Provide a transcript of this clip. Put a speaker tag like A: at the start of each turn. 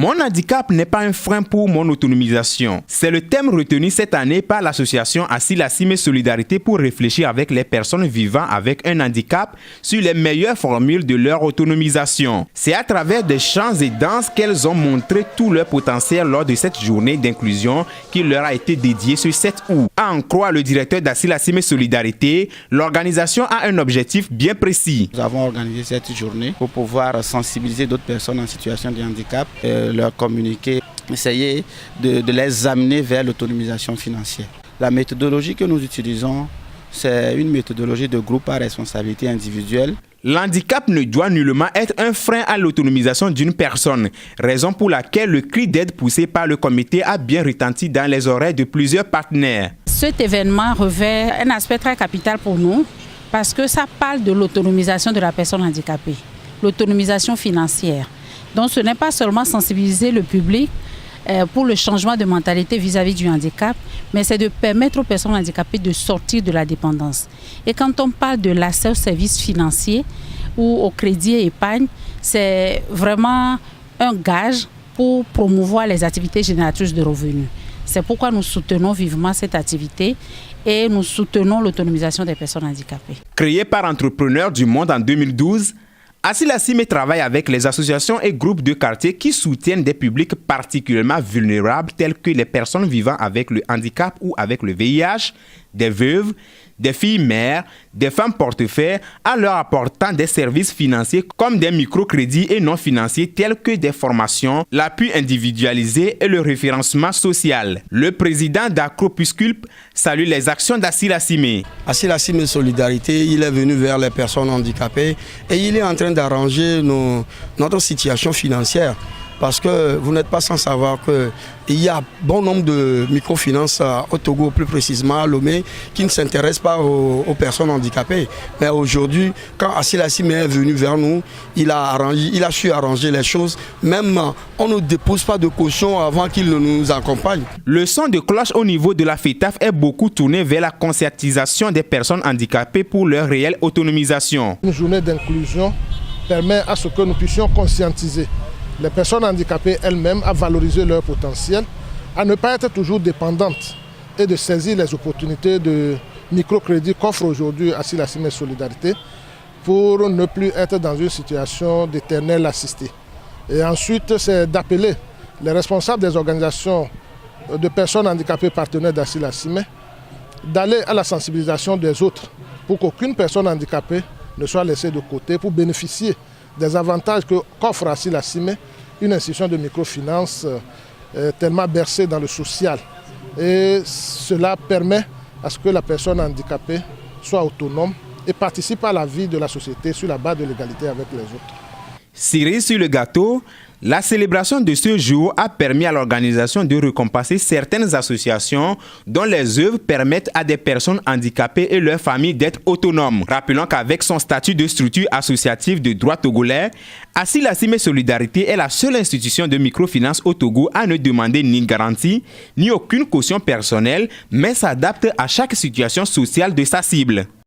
A: Mon handicap n'est pas un frein pour mon autonomisation. C'est le thème retenu cette année par l'association Asilasime Solidarité pour réfléchir avec les personnes vivant avec un handicap sur les meilleures formules de leur autonomisation. C'est à travers des chants et danses qu'elles ont montré tout leur potentiel lors de cette journée d'inclusion qui leur a été dédiée ce 7 août. À en croire le directeur d'Asilasime Solidarité, l'organisation a un objectif bien précis.
B: Nous avons organisé cette journée pour pouvoir sensibiliser d'autres personnes en situation de handicap, leur communiquer, essayer de les amener vers l'autonomisation financière. La méthodologie que nous utilisons, c'est une méthodologie de groupe à responsabilité individuelle.
A: L'handicap ne doit nullement être un frein à l'autonomisation d'une personne, raison pour laquelle le cri d'aide poussé par le comité a bien retenti dans les oreilles de plusieurs partenaires.
C: Cet événement revêt un aspect très capital pour nous parce que ça parle de l'autonomisation de la personne handicapée, l'autonomisation financière. Donc ce n'est pas seulement sensibiliser le public pour le changement de mentalité vis-à-vis du handicap, mais c'est de permettre aux personnes handicapées de sortir de la dépendance. Et quand on parle de l'accès aux services financiers ou au crédit et épargne, c'est vraiment un gage pour promouvoir les activités génératrices de revenus. C'est pourquoi nous soutenons vivement cette activité et nous soutenons l'autonomisation des personnes handicapées.
A: Créé par Entrepreneurs du Monde en 2012, Asilasime travaille avec les associations et groupes de quartier qui soutiennent des publics particulièrement vulnérables tels que les personnes vivant avec le handicap ou avec le VIH, des veuves, des filles mères, des femmes portefeuilles, en leur apportant des services financiers comme des microcrédits et non financiers tels que des formations, l'appui individualisé et le référencement social. Le président d'Acropusculp salue les actions d'Asilasime.
D: Asilasime Solidarité, il est venu vers les personnes handicapées et il est en train d'arranger notre situation financière. Parce que vous n'êtes pas sans savoir qu'il y a bon nombre de microfinances au Togo, plus précisément à Lomé, qui ne s'intéressent pas aux personnes handicapées. Mais aujourd'hui, quand Asilasime est venu vers nous, il a su arranger les choses. Même on ne dépose pas de caution avant qu'il ne nous accompagne.
A: Le son de cloche au niveau de la FETAF est beaucoup tourné vers la conscientisation des personnes handicapées pour leur réelle autonomisation.
E: Une journée d'inclusion permet à ce que nous puissions conscientiser les personnes handicapées elles-mêmes à valoriser leur potentiel, à ne pas être toujours dépendantes et de saisir les opportunités de microcrédit qu'offre aujourd'hui Asilasime Solidarité pour ne plus être dans une situation d'éternel assisté. Et ensuite, c'est d'appeler les responsables des organisations de personnes handicapées partenaires d'Asilasime d'aller à la sensibilisation des autres pour qu'aucune personne handicapée ne soit laissée de côté pour bénéficier des avantages qu'offre Asilasime, une institution de microfinance tellement bercée dans le social. Et cela permet à ce que la personne handicapée soit autonome et participe à la vie de la société sur la base de l'égalité avec les autres.
A: Cerise sur le gâteau, la célébration de ce jour a permis à l'organisation de récompenser certaines associations dont les œuvres permettent à des personnes handicapées et leurs familles d'être autonomes. Rappelons qu'avec son statut de structure associative de droit togolais, Asilasime Solidarité est la seule institution de microfinance au Togo à ne demander ni garantie, ni aucune caution personnelle, mais s'adapte à chaque situation sociale de sa cible.